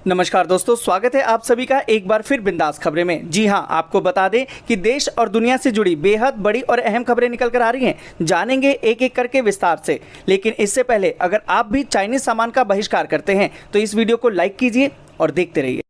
नमस्कार दोस्तों, स्वागत है आप सभी का एक बार फिर बिंदास खबरें में। जी हां, आपको बता दें कि देश और दुनिया से जुड़ी बेहद बड़ी और अहम खबरें निकल कर आ रही हैं। जानेंगे एक एक करके विस्तार से। लेकिन इससे पहले अगर आप भी चाइनीज सामान का बहिष्कार करते हैं तो इस वीडियो को लाइक कीजिए और देखते रहिए।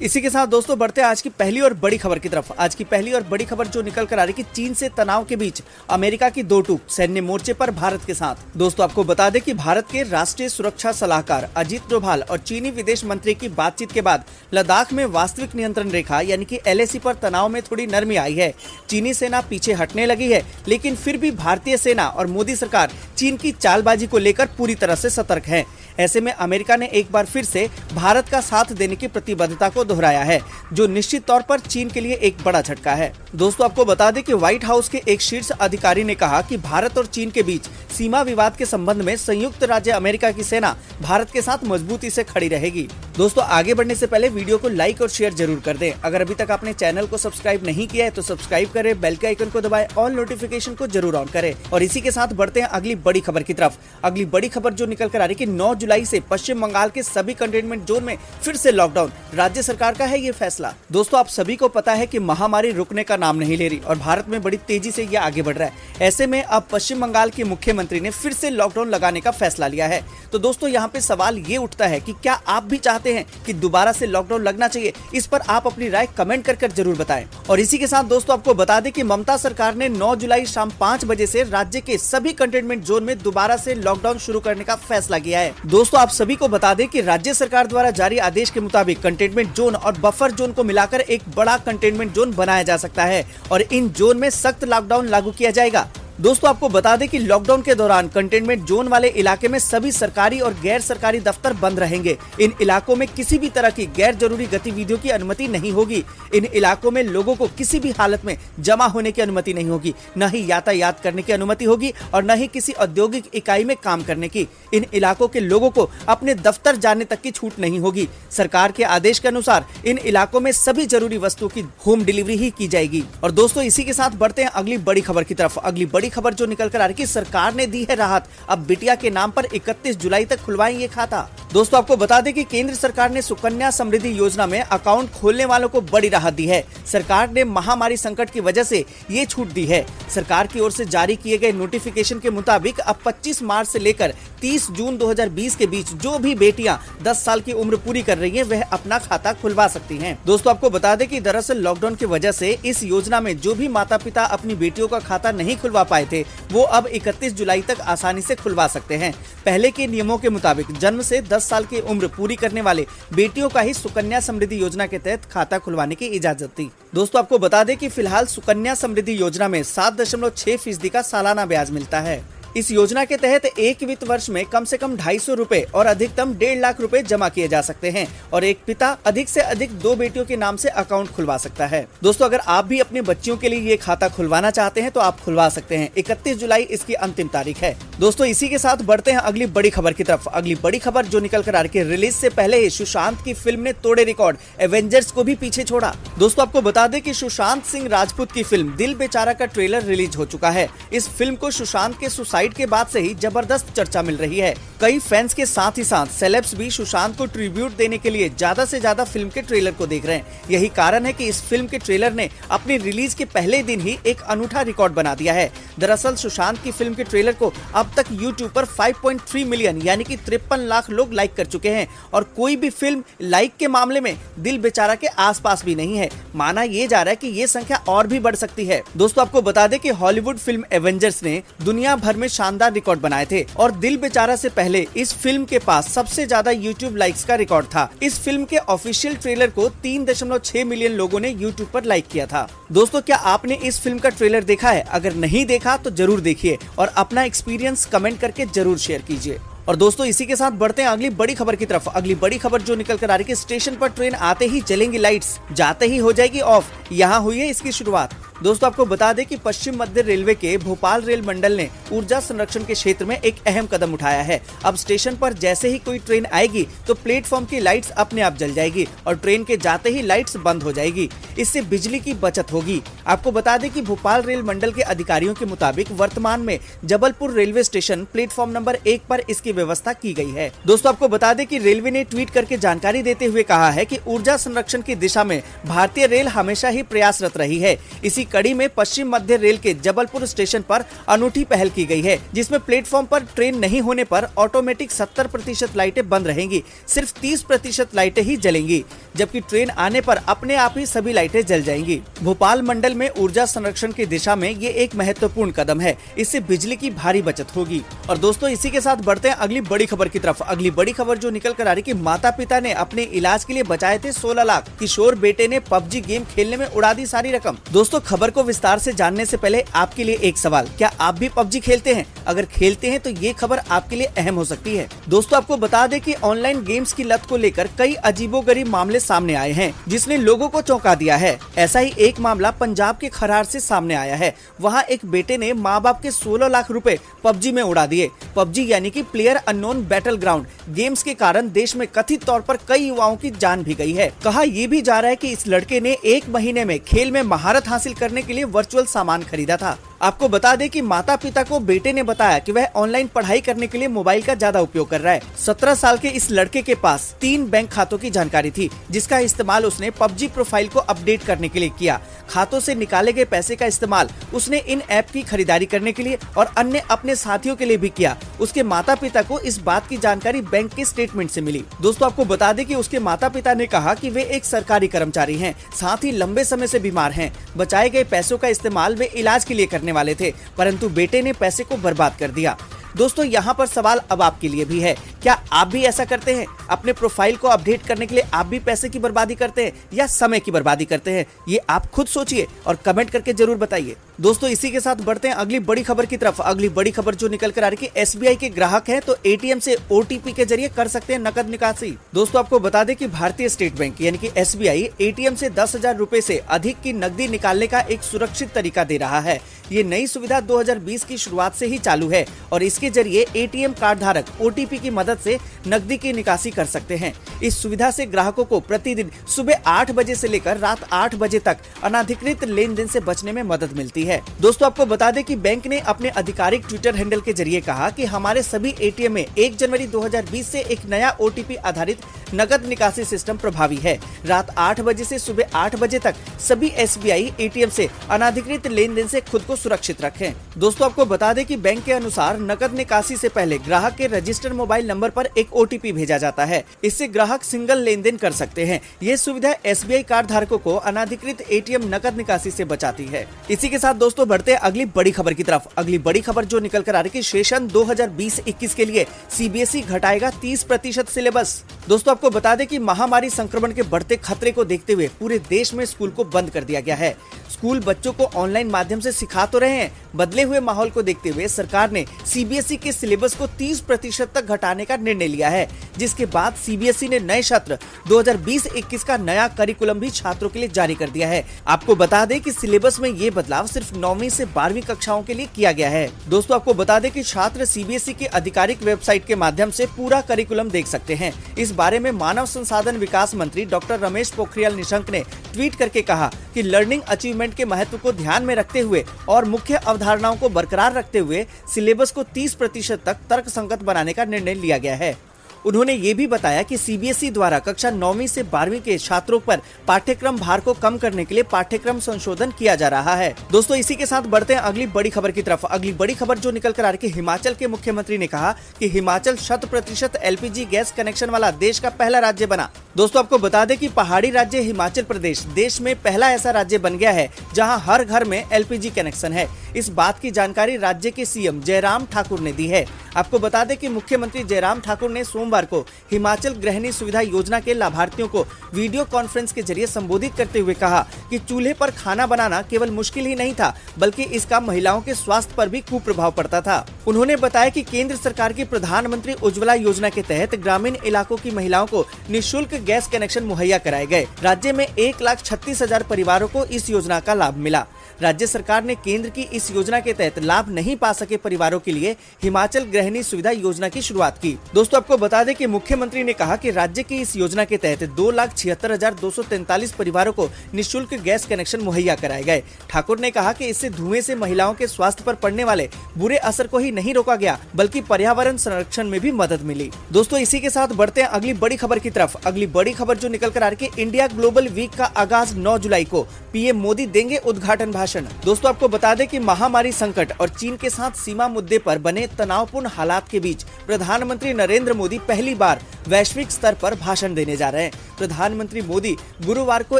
इसी के साथ दोस्तों बढ़ते हैं आज की पहली और बड़ी खबर की तरफ। आज की पहली और बड़ी खबर जो निकल कर आ रही कि चीन से तनाव के बीच अमेरिका की दो टूक सैन्य मोर्चे पर भारत के साथ। दोस्तों आपको बता दें कि भारत के राष्ट्रीय सुरक्षा सलाहकार अजीत डोभाल और चीनी विदेश मंत्री की बातचीत के बाद लद्दाख में वास्तविक नियंत्रण रेखा यानी कि LAC पर तनाव में थोड़ी नरमी आई है। चीनी सेना पीछे हटने लगी है, लेकिन फिर भी भारतीय सेना और मोदी सरकार चीन की चालबाजी को लेकर पूरी तरह से सतर्क है। ऐसे में अमेरिका ने एक बार फिर से भारत का साथ देने की प्रतिबद्धता को दोहराया है, जो निश्चित तौर पर चीन के लिए एक बड़ा झटका है। दोस्तों आपको बता दें कि व्हाइट हाउस के एक शीर्ष अधिकारी ने कहा कि भारत और चीन के बीच सीमा विवाद के संबंध में संयुक्त राज्य अमेरिका की सेना भारत के साथ मजबूती से खड़ी रहेगी। दोस्तों आगे बढ़ने से पहले वीडियो को लाइक और शेयर जरूर कर दें। अगर अभी तक आपने चैनल को सब्सक्राइब नहीं किया है तो सब्सक्राइब करें, बेल के आइकन को दबाएं, ऑल नोटिफिकेशन को जरूर ऑन करें। और इसी के साथ बढ़ते हैं अगली बड़ी खबर की तरफ। अगली बड़ी खबर जो निकल कर आ रही है कि 9 जुलाई से पश्चिम बंगाल के सभी कंटेनमेंट जोन में फिर से लॉकडाउन। राज्य सरकार का है ये फैसला। दोस्तों आप सभी को पता है कि महामारी रुकने का नाम नहीं ले रही और भारत में बड़ी तेजी से ये आगे बढ़ रहा है। ऐसे में अब पश्चिम बंगाल के मुख्यमंत्री ने फिर से लॉकडाउन लगाने का फैसला लिया है। तो दोस्तों यहाँ पे सवाल ये उठता है कि क्या आप भी चाहते हैं कि दोबारा से लॉकडाउन लगना चाहिए? इस पर आप अपनी राय कमेंट कर जरूर बताएं। और इसी के साथ दोस्तों आपको बता दें कि ममता सरकार ने 9 जुलाई शाम 5 बजे से राज्य के सभी कंटेनमेंट जोन में दोबारा से लॉकडाउन शुरू करने का फैसला किया है। दोस्तों आप सभी को बता दें कि राज्य सरकार द्वारा जारी आदेश के मुताबिक कंटेनमेंट जोन और बफर जोन को मिलाकर एक बड़ा कंटेनमेंट जोन बनाया जा सकता है और इन जोन में सख्त लॉकडाउन लागू किया जाएगा। दोस्तों आपको बता दें कि लॉकडाउन के दौरान कंटेनमेंट जोन वाले इलाके में सभी सरकारी और गैर सरकारी दफ्तर बंद रहेंगे। इन इलाकों में किसी भी तरह की गैर जरूरी गतिविधियों की अनुमति नहीं होगी। इन इलाकों में लोगों को किसी भी हालत में जमा होने की अनुमति नहीं होगी, न ही यातायात करने की अनुमति होगी और न ही किसी औद्योगिक इकाई में काम करने की। इन इलाकों के लोगों को अपने दफ्तर जाने तक की छूट नहीं होगी। सरकार के आदेश के अनुसार इन इलाकों में सभी जरूरी वस्तुओं की होम डिलीवरी ही की जाएगी। और दोस्तों इसी के साथ बढ़ते हैं अगली बड़ी खबर की तरफ। अगली बड़ी खबर जो निकल कर आ रही है कि सरकार ने दी है राहत। अब बिटिया के नाम पर 31 जुलाई तक खुलवाएंगे खाता। दोस्तों आपको बता दें कि केंद्र सरकार ने सुकन्या समृद्धि योजना में अकाउंट खोलने वालों को बड़ी राहत दी है। सरकार ने महामारी संकट की वजह से ये छूट दी है। सरकार की ओर से जारी किए गए नोटिफिकेशन के मुताबिक अब 25 मार्च से लेकर 30 जून 2020 के बीच जो भी बेटियां 10 साल की उम्र पूरी कर रही हैं वह अपना खाता खुलवा सकती हैं। दोस्तों आपको बता दें कि दरअसल लॉकडाउन की वजह से इस योजना में जो भी माता पिता अपनी बेटियों का खाता नहीं खुलवा पाए थे वो अब 31 जुलाई तक आसानी से खुलवा सकते हैं। पहले के नियमों के मुताबिक जन्म से 10 साल की उम्र पूरी करने वाले बेटियों का ही सुकन्या समृद्धि योजना के तहत खाता खुलवाने की इजाजत थी। दोस्तों आपको बता दें कि फिलहाल सुकन्या समृद्धि योजना में 7.6% का सालाना ब्याज मिलता है। इस योजना के तहत एक वित्त वर्ष में कम से कम 250 रुपए और अधिकतम 1.5 लाख रुपए जमा किए जा सकते हैं और एक पिता अधिक से अधिक 2 बेटियों के नाम से अकाउंट खुलवा सकता है। दोस्तों अगर आप भी अपने बच्चियों के लिए ये खाता खुलवाना चाहते हैं तो आप खुलवा सकते हैं। 31 जुलाई इसकी अंतिम तारीख है। दोस्तों इसी के साथ बढ़ते हैं अगली बड़ी खबर की तरफ। अगली बड़ी खबर जो निकल कर आ रही है, रिलीज से पहले ही सुशांत की फिल्म ने तोड़े रिकॉर्ड, एवेंजर्स को भी पीछे छोड़ा। दोस्तों आपको बता दें कि सुशांत सिंह राजपूत की फिल्म दिल बेचारा का ट्रेलर रिलीज हो चुका है। इस फिल्म को सुशांत के सुसाइड के बाद से ही जबरदस्त चर्चा मिल रही है। कई फैंस के साथ ही साथ सेलेब्स भी सुशांत को ट्रिब्यूट देने के लिए ज्यादा से ज्यादा फिल्म के ट्रेलर को देख रहे हैं। यही कारण है कि इस फिल्म के ट्रेलर ने अपनी रिलीज के पहले दिन ही एक अनूठा रिकॉर्ड बना दिया है। दरअसल सुशांत की फिल्म के ट्रेलर को अब तक यूट्यूब पर 5.3 मिलियन यानी कि 53 लाख लोग लाइक कर चुके हैं और कोई भी फिल्म लाइक के मामले में दिल बेचारा के आसपास भी नहीं है। माना यह जा रहा है कि ये संख्या और भी बढ़ सकती है। दोस्तों आपको बता दें कि हॉलीवुड फिल्म एवेंजर्स ने दुनिया भर में शानदार रिकॉर्ड बनाए थे और दिल बेचारा से पहले इस फिल्म के पास सबसे ज्यादा यूट्यूब लाइक्स का रिकॉर्ड था। इस फिल्म के ऑफिशियल ट्रेलर को 3.6 मिलियन लोगों ने यूट्यूब पर लाइक किया था। दोस्तों क्या आपने इस फिल्म का ट्रेलर देखा है? अगर नहीं देखा तो जरूर देखिए और अपना एक्सपीरियंस कमेंट करके जरूर शेयर कीजिए। और दोस्तों इसी के साथ बढ़ते हैं अगली बड़ी खबर की तरफ। अगली बड़ी खबर जो निकल कर आ रही है कि स्टेशन पर ट्रेन आते ही जलेंगी लाइट्स, जाते ही हो जाएगी ऑफ। यहाँ हुई है इसकी शुरुआत। दोस्तों आपको बता दें कि पश्चिम मध्य रेलवे के भोपाल रेल मंडल ने ऊर्जा संरक्षण के क्षेत्र में एक अहम कदम उठाया है। अब स्टेशन पर जैसे ही कोई ट्रेन आएगी तो प्लेटफॉर्म की लाइट्स अपने आप जल जाएगी और ट्रेन के जाते ही लाइट्स बंद हो जाएगी। इससे बिजली की बचत होगी। आपको बता दें कि भोपाल रेल मंडल के अधिकारियों के मुताबिक वर्तमान में Jabalpur railway station platform number 1 पर इसकी व्यवस्था की गई है। दोस्तों आपको बता दें कि रेलवे ने ट्वीट करके जानकारी देते हुए कहा है कि ऊर्जा संरक्षण की दिशा में भारतीय रेल हमेशा ही प्रयासरत रही है। इसी कड़ी में पश्चिम मध्य रेल के जबलपुर स्टेशन पर अनूठी पहल की गई है, जिसमें प्लेटफॉर्म पर ट्रेन नहीं होने पर ऑटोमेटिक 70% लाइटें बंद रहेंगी, सिर्फ 30% लाइटें ही जलेंगी, जबकि ट्रेन आने पर अपने आप ही सभी लाइटें जल जाएंगी। भोपाल मंडल में ऊर्जा संरक्षण की दिशा में ये एक महत्वपूर्ण कदम है। इससे बिजली की भारी बचत होगी। और दोस्तों इसी के साथ बढ़ते हैं अगली बड़ी खबर की तरफ। अगली बड़ी खबर जो निकल कर आ रही कि माता पिता ने अपने इलाज के लिए बचाए थे 16 लाख, किशोर बेटे ने पबजी गेम खेलने में उड़ा दी सारी रकम। दोस्तों खबर को विस्तार से जानने से पहले आपके लिए एक सवाल, क्या आप भी पबजी खेलते हैं? अगर खेलते हैं तो ये खबर आपके लिए अहम हो सकती है। दोस्तों आपको बता दें कि ऑनलाइन गेम्स की लत को लेकर कई अजीबोगरीब मामले सामने आए हैं, जिसने लोगों को चौंका दिया है। ऐसा ही एक मामला पंजाब के खरार से सामने आया है। वहाँ एक बेटे ने माँ बाप के 16 लाख रुपए पबजी में उड़ा दिए। पबजी यानी कि player unknown battle ground games के कारण देश में कथित तौर पर कई युवाओं की जान भी गई है। कहा यह भी जा रहा है कि इस लड़के ने 1 महीने में खेल में महारत हासिल करने के लिए वर्चुअल सामान खरीदा था। आपको बता दें कि माता पिता को बेटे ने बताया कि वह ऑनलाइन पढ़ाई करने के लिए मोबाइल का ज्यादा उपयोग कर रहा है। 17 साल के इस लड़के के पास 3 बैंक खातों की जानकारी थी, जिसका इस्तेमाल उसने पबजी प्रोफाइल को अपडेट करने के लिए किया। खातों से निकाले गए पैसे का इस्तेमाल उसने इन ऐप की खरीदारी करने के लिए और अन्य अपने साथियों के लिए भी किया। उसके माता पिता को इस बात की जानकारी बैंक के स्टेटमेंट से मिली। दोस्तों आपको बता दें कि उसके माता पिता ने कहा कि वे एक सरकारी कर्मचारी हैं, साथ ही लंबे समय से बीमार हैं। बचाए गए पैसों का इस्तेमाल वे इलाज के लिए करने वाले थे, परंतु बेटे ने पैसे को बर्बाद कर दिया। दोस्तों यहाँ पर सवाल अब आपके लिए भी है, क्या आप भी ऐसा करते हैं? अपने प्रोफाइल को अपडेट करने के लिए आप भी पैसे की बर्बादी करते हैं या समय की बर्बादी करते हैं? ये आप खुद सोचिए और कमेंट करके जरूर बताइए। दोस्तों इसी के साथ बढ़ते हैं अगली बड़ी खबर की तरफ। अगली बड़ी खबर जो निकल कर आ रही है, SBI के ग्राहक हैं तो ATM से OTP के जरिए कर सकते हैं नकद निकासी। दोस्तों आपको बता दें कि भारतीय स्टेट बैंक यानी कि SBI ATM से 10,000 रुपए से अधिक की नकदी निकालने का एक सुरक्षित तरीका दे रहा है। ये नई सुविधा 2020 की शुरुआत से ही चालू है और इसके जरिए ATM कार्ड धारक OTP की मदद से नकदी की निकासी कर सकते हैं। इस सुविधा से ग्राहकों को प्रतिदिन सुबह 8 बजे से लेकर रात 8 बजे तक अनाधिकृत लेन देन से बचने में मदद मिलती है। दोस्तों आपको बता दें कि बैंक ने अपने आधिकारिक ट्विटर हैंडल के जरिए कहा कि हमारे सभी ATM में 1 जनवरी 2020 से एक नया OTP आधारित नकद निकासी सिस्टम प्रभावी है। रात 8 बजे से सुबह 8 बजे तक सभी SBI ATM से अनाधिकृत लेन देन से खुद को सुरक्षित रखें। दोस्तों आपको बता दें कि बैंक के अनुसार नकद निकासी से पहले ग्राहक के रजिस्टर्ड मोबाइल नंबर पर एक OTP भेजा जाता है। इससे ग्राहक सिंगल लेन देन कर सकते हैं। ये सुविधा SBI कार्ड धारकों को अनाधिकृत ATM नकद निकासी से बचाती है। इसी के साथ दोस्तों बढ़ते हैं अगली बड़ी खबर की तरफ। अगली बड़ी खबर जो निकल कर आ रही है, सेशन 2020-21 के लिए CBSE घटाएगा 30% सिलेबस। दोस्तों आपको बता दें कि महामारी संक्रमण के बढ़ते खतरे को देखते हुए पूरे देश में स्कूल को बंद कर दिया गया है। स्कूल बच्चों को ऑनलाइन माध्यम से सिखा तो रहे हैं, बदले हुए माहौल को देखते हुए सरकार ने CBSE के सिलेबस को 30% तक घटाने का निर्णय लिया है, जिसके बाद CBSE ने नए सत्र 2020-21 का नया करिकुलम भी छात्रों के लिए जारी कर दिया है। आपको बता दें कि सिलेबस में ये बदलाव सिर्फ 9वीं से 12वीं कक्षाओं के लिए किया गया है। दोस्तों आपको बता दें कि छात्र CBSE की आधिकारिक वेबसाइट के माध्यम से पूरा करिकुलम देख सकते हैं। इस बारे में मानव संसाधन विकास मंत्री डॉक्टर रमेश पोखरियाल निशंक ने ट्वीट करके कहा कि लर्निंग अचीवमेंट के महत्व को ध्यान में रखते हुए और मुख्य अवधारणाओं को बरकरार रखते हुए सिलेबस को 30% तक तर्कसंगत बनाने का निर्णय लिया गया है। उन्होंने ये भी बताया कि CBSE द्वारा कक्षा 9वीं से 12वीं के छात्रों पर पाठ्यक्रम भार को कम करने के लिए पाठ्यक्रम संशोधन किया जा रहा है। दोस्तों इसी के साथ बढ़ते हैं अगली बड़ी खबर की तरफ। अगली बड़ी खबर जो निकल कर आ रही है, हिमाचल के मुख्यमंत्री ने कहा कि हिमाचल 100% LPG गैस कनेक्शन वाला देश का पहला राज्य बना। दोस्तों आपको बता दें कि पहाड़ी राज्य हिमाचल प्रदेश देश में पहला ऐसा राज्य बन गया है जहां हर घर में LPG कनेक्शन है। इस बात की जानकारी राज्य के CM जयराम ठाकुर ने दी है। आपको बता दें कि मुख्यमंत्री जयराम ठाकुर ने सोमवार को हिमाचल गृहिणी सुविधा योजना के लाभार्थियों को वीडियो कॉन्फ्रेंस के जरिए संबोधित करते हुए कहा कि चूल्हे पर खाना बनाना केवल मुश्किल ही नहीं था, बल्कि इसका महिलाओं के स्वास्थ्य पर भी कुप्रभाव पड़ता था। उन्होंने बताया कि केंद्र सरकार की प्रधानमंत्री उज्ज्वला योजना के तहत ग्रामीण इलाकों की महिलाओं को निःशुल्क गैस कनेक्शन मुहैया कराए गए। राज्य में 1,36,000 परिवारों को इस योजना का लाभ मिला। राज्य सरकार ने केंद्र की इस योजना के तहत लाभ नहीं पा सके परिवारों के लिए हिमाचल गृहिणी सुविधा योजना की शुरुआत की। दोस्तों आपको बता दें कि मुख्यमंत्री ने कहा कि राज्य की इस योजना के तहत 2,76,243 परिवारों को निःशुल्क गैस कनेक्शन मुहैया कराए गए। ठाकुर ने कहा कि इससे धुएं से महिलाओं के स्वास्थ्य पर पड़ने वाले बुरे असर को ही नहीं रोका गया, बल्कि पर्यावरण संरक्षण में भी मदद मिली। दोस्तों इसी के साथ बढ़ते हैं अगली बड़ी खबर की तरफ। अगली बड़ी खबर जो निकल कर आ रही है, इंडिया ग्लोबल वीक का आगाज 9 जुलाई को, पीएम मोदी देंगे उद्घाटन भाषण। दोस्तों आपको बता दें कि महामारी संकट और चीन के साथ सीमा मुद्दे पर बने तनावपूर्ण हालात के बीच प्रधानमंत्री नरेंद्र मोदी पहली बार वैश्विक स्तर पर भाषण देने जा रहे हैं। प्रधानमंत्री मोदी गुरुवार को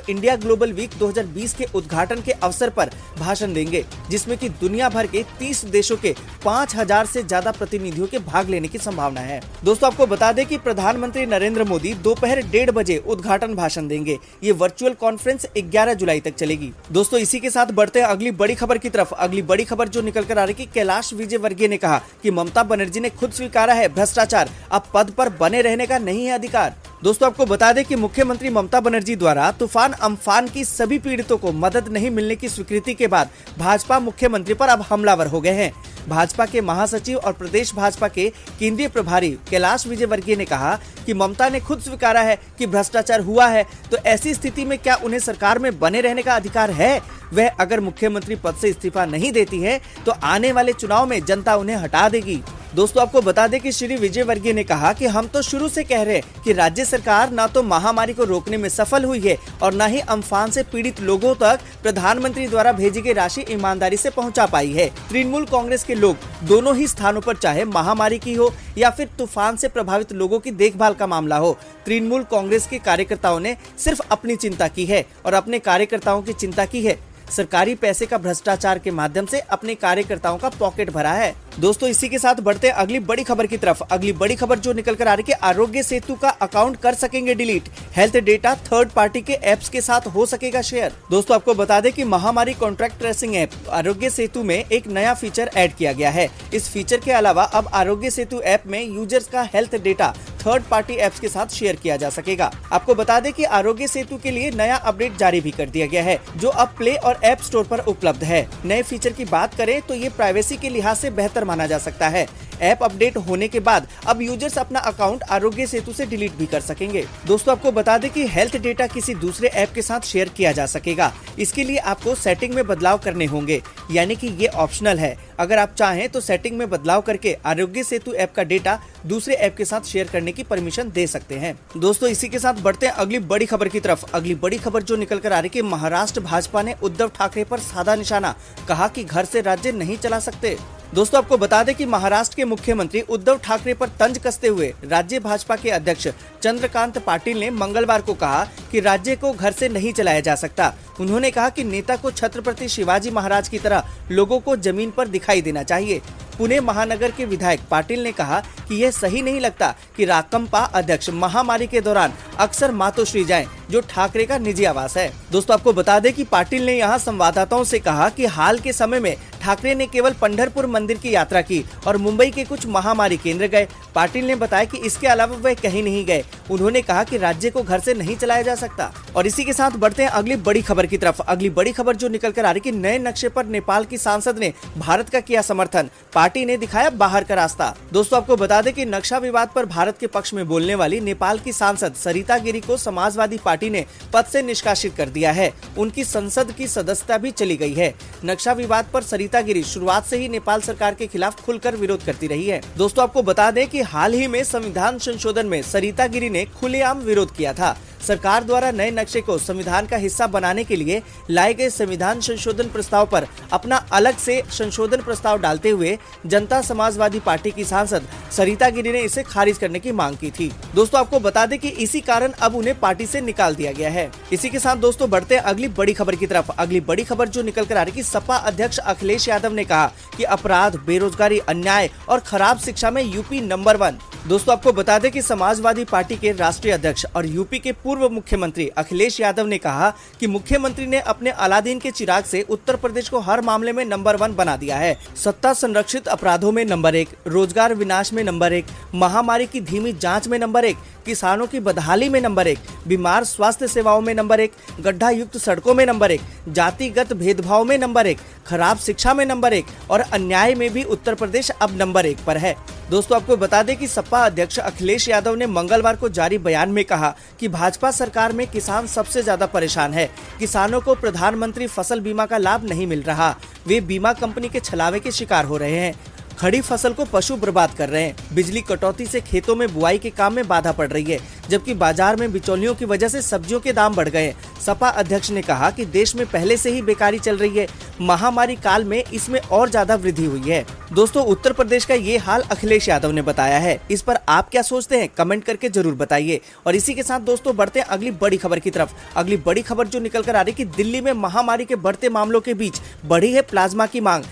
इंडिया ग्लोबल वीक 2020 के उद्घाटन के अवसर पर भाषण देंगे, जिसमें कि दुनिया भर के 30 देशों के 5,000 से ज्यादा प्रतिनिधियों के भाग लेने की संभावना है। दोस्तों आपको बता दें कि प्रधानमंत्री नरेंद्र मोदी दोपहर 1:30 बजे उद्घाटन भाषण देंगे। ये वर्चुअल कॉन्फ्रेंस 11 जुलाई तक चलेगी। दोस्तों इसी के साथ बढ़ते हैं अगली बड़ी खबर की तरफ। अगली बड़ी खबर जो निकल कर आ रही है, कैलाश विजयवर्गीय ने कहा कि ममता बनर्जी ने खुद स्वीकारा है भ्रष्टाचार, अब पद पर बने रहने का नहीं है अधिकार। दोस्तों आपको बता दें कि मुख्यमंत्री ममता बनर्जी द्वारा तूफान अम्फान की सभी पीड़ितों को मदद नहीं मिलने की स्वीकृति के बाद भाजपा मुख्यमंत्री पर अब हमलावर हो गए हैं। भाजपा के महासचिव और प्रदेश भाजपा के केंद्रीय प्रभारी कैलाश विजयवर्गीय ने कहा कि ममता ने खुद स्वीकारा है कि भ्रष्टाचार हुआ है, तो ऐसी स्थिति में क्या उन्हें सरकार में बने रहने का अधिकार है? वह अगर मुख्यमंत्री पद से इस्तीफा नहीं देती है तो आने वाले चुनाव में जनता उन्हें हटा देगी। दोस्तों आपको बता दें कि श्री विजयवर्गीय ने कहा कि हम तो शुरू से कह रहे हैं कि राज्य सरकार न तो महामारी को रोकने में सफल हुई है और न ही अम्फान से पीड़ित लोगों तक प्रधानमंत्री द्वारा भेजी गई राशि ईमानदारी से पहुंचा पाई है। तृणमूल कांग्रेस के लोग दोनों ही स्थानों पर, चाहे महामारी की हो या फिर तूफान से प्रभावित लोगों की देखभाल का मामला हो, तृणमूल कांग्रेस के कार्यकर्ताओं ने सिर्फ अपनी चिंता की है और अपने कार्यकर्ताओं की चिंता की है। सरकारी पैसे का भ्रष्टाचार के माध्यम से अपने कार्यकर्ताओं का पॉकेट भरा है। दोस्तों इसी के साथ बढ़ते हैं अगली बड़ी खबर की तरफ। अगली बड़ी खबर जो निकल कर आ रही है, आरोग्य सेतु का अकाउंट कर सकेंगे delete, health data third party के एप्स के साथ हो सकेगा शेयर। दोस्तों आपको बता दें कि महामारी contract tracing app Aarogya Setu में एक नया फीचर ऐड किया गया है। इस फीचर के अलावा अब आरोग्य सेतु ऐप में यूजर्स का health data third party apps के साथ शेयर किया जा सकेगा। आपको बता दें कि आरोग्य सेतु के लिए नया अपडेट जारी भी कर दिया गया है, जो अब प्ले और ऐप स्टोर पर उपलब्ध है। नए फीचर की बात करें तो ये प्राइवेसी के लिहाज से बेहतर माना जा सकता है। ऐप अपडेट होने के बाद अब यूजर्स अपना अकाउंट आरोग्य सेतु से डिलीट भी कर सकेंगे। दोस्तों आपको बता दें कि हेल्थ डेटा किसी दूसरे ऐप के साथ शेयर किया जा सकेगा। इसके लिए आपको सेटिंग में बदलाव करने होंगे, यानी कि ये ऑप्शनल है। अगर आप चाहें तो सेटिंग में बदलाव करके आरोग्य सेतु ऐप का डेटा दूसरे ऐप के साथ शेयर करने की परमिशन दे सकते हैं। दोस्तों इसी के साथ बढ़ते हैं अगली बड़ी खबर की तरफ। अगली बड़ी खबर जो निकल कर आ रही है, महाराष्ट्र भाजपा ने उद्धव ठाकरे पर साधा निशाना, कहा कि घर से राज्य नहीं चला सकते। दोस्तों आपको बता दें कि महाराष्ट्र के मुख्यमंत्री उद्धव ठाकरे पर तंज कसते हुए राज्य भाजपा के अध्यक्ष चंद्रकांत पाटिल ने मंगलवार को कहा कि राज्य को घर से नहीं चलाया जा सकता। उन्होंने कहा कि नेता को छत्रपति शिवाजी महाराज की तरह लोगों को जमीन पर दिखाई देना चाहिए। पुणे महानगर के विधायक पाटिल ने कहा कि यह सही नहीं लगता कि राकंपा अध्यक्ष महामारी के दौरान अक्सर मातोश्री जाएं, जो ठाकरे का निजी आवास है। दोस्तों आपको बता दें कि पाटिल ने यहां संवाददाताओं से कहा कि हाल के समय में ठाकरे ने केवल पंढरपुर मंदिर की यात्रा की और मुंबई के कुछ महामारी केंद्र गए। पाटिल ने बताया कि इसके अलावा वह कहीं नहीं गए। उन्होंने कहा कि राज्य को घर से नहीं चलाया जा सकता। और इसी के साथ बढ़ते हैं अगली बड़ी खबर की तरफ। अगली बड़ी खबर जो निकल कर आ रही कि नए नक्शे पर नेपाल की सांसद ने भारत का किया समर्थन, पार्टी ने दिखाया बाहर का रास्ता। दोस्तों आपको बता दें कि नक्शा विवाद पर भारत के पक्ष में बोलने वाली नेपाल की सांसद सरिता गिरी को समाजवादी पार्टी ने पद से निष्कासित कर दिया है। उनकी संसद की सदस्यता भी चली गई है। नक्शा विवाद पर सरिता गिरी शुरुआत से ही नेपाल सरकार के खिलाफ खुलकर विरोध करती रही है। दोस्तों आपको बता दें कि हाल ही में संविधान संशोधन में सरिता गिरी ने खुलेआम विरोध किया था। सरकार द्वारा नए नक्शे को संविधान का हिस्सा बनाने के लिए लाए गए संविधान संशोधन प्रस्ताव पर अपना अलग से संशोधन प्रस्ताव डालते हुए जनता समाजवादी पार्टी की सांसद सरिता गिरी ने इसे खारिज करने की मांग की थी। दोस्तों आपको बता दें कि इसी कारण अब उन्हें पार्टी से निकाल दिया गया है। इसी के साथ दोस्तों बढ़ते हैं अगली बड़ी खबर की तरफ। अगली बड़ी खबर जो निकल कर आ रही कि सपा अध्यक्ष अखिलेश यादव ने कहा कि अपराध, बेरोजगारी, अन्याय और खराब शिक्षा में यूपी नंबर 1। दोस्तों आपको बता दें कि समाजवादी पार्टी के राष्ट्रीय अध्यक्ष और यूपी के पूर्व मुख्यमंत्री अखिलेश यादव ने कहा कि मुख्यमंत्री ने अपने अलादीन के चिराग से उत्तर प्रदेश को हर मामले में नंबर 1 बना दिया है। सत्ता संरक्षित अपराधों में नंबर 1, रोजगार विनाश में नंबर 1, महामारी की धीमी जांच में नंबर 1, किसानों की बदहाली में नंबर 1, बीमार स्वास्थ्य सेवाओं में नंबर 1, गड्ढा युक्त सड़कों में नंबर 1, जातिगत भेदभाव में नंबर 1, खराब शिक्षा में नंबर 1 और अन्याय में भी उत्तर प्रदेश अब नंबर 1 पर है। दोस्तों आपको बता दें कि सपा अध्यक्ष अखिलेश यादव ने मंगलवार को जारी बयान में कहा कि भाजपा सरकार में किसान सबसे ज्यादा परेशान है। किसानों को प्रधानमंत्री फसल बीमा का लाभ नहीं मिल रहा। वे बीमा कंपनी के छलावे के शिकार हो रहे हैं। खड़ी फसल को पशु बर्बाद कर रहे हैं। बिजली कटौती से खेतों में बुआई के काम में बाधा पड़ रही है, जबकि बाजार में बिचौलियों की वजह से सब्जियों के दाम बढ़ गए हैं। सपा अध्यक्ष ने कहा कि देश में पहले से ही बेकारी चल रही है, महामारी काल में इसमें और ज्यादा वृद्धि हुई है। दोस्तों उत्तर प्रदेश का ये हाल अखिलेश यादव ने बताया है। इस पर आप क्या सोचते हैं, कमेंट करके जरूर बताइए। और इसी के साथ दोस्तों बढ़ते हैं अगली बड़ी खबर की तरफ। अगली बड़ी खबर जो निकल कर आ रही है कि दिल्ली में महामारी के बढ़ते मामलों के बीच बढ़ी है प्लाज्मा की मांग।